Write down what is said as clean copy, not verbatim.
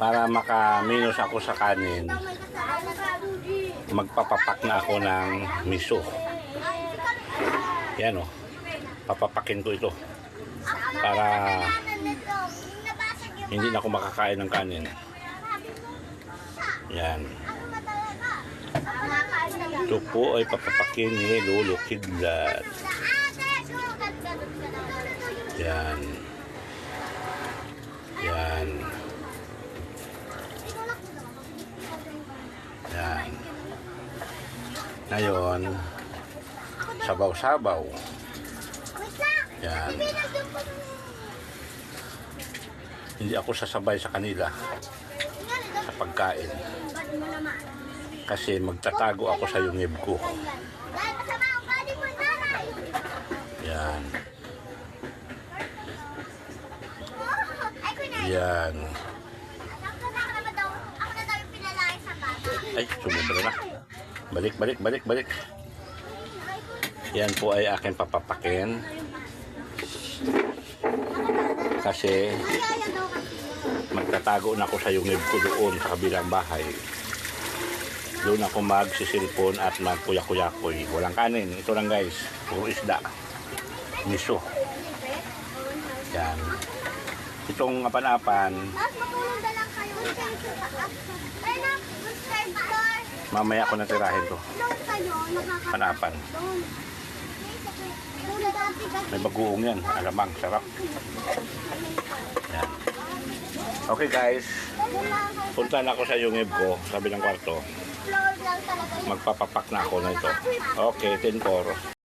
para makaminos ako sa kanin, magpapapak na ako ng miso. Yan o, papapakin ko ito para hindi na ako makakain ng kanin. Yan. Ito po ay papapakin ni Lolo Kidlat. Yan. Yan. Yan. Ngayon, sabaw-sabaw. Yan. Hindi ako sasabay sa kanila sa pagkain. Kasi magtatago ako sa yungib ko. Yan. Yan. Ay, sumubra na. Balik. Yan po ay aking papapakin. Kasi magtatago na ako sa yungib ko doon sa kabilang bahay. Doon ako magsisilpon at magkuyak-kuyakoy. Walang kanin. Ito lang guys. Puro isda. Miso. Yan. Itong apan-apan. Mamaya ako natirahin to. Apan-apan. May bagoong yan. Alamang. Sarap. Yan. Okay guys. Punta na ako sa yungib ko. Sabi ng kwarto. Magpapapak na ako na ito. Okay, 10-4.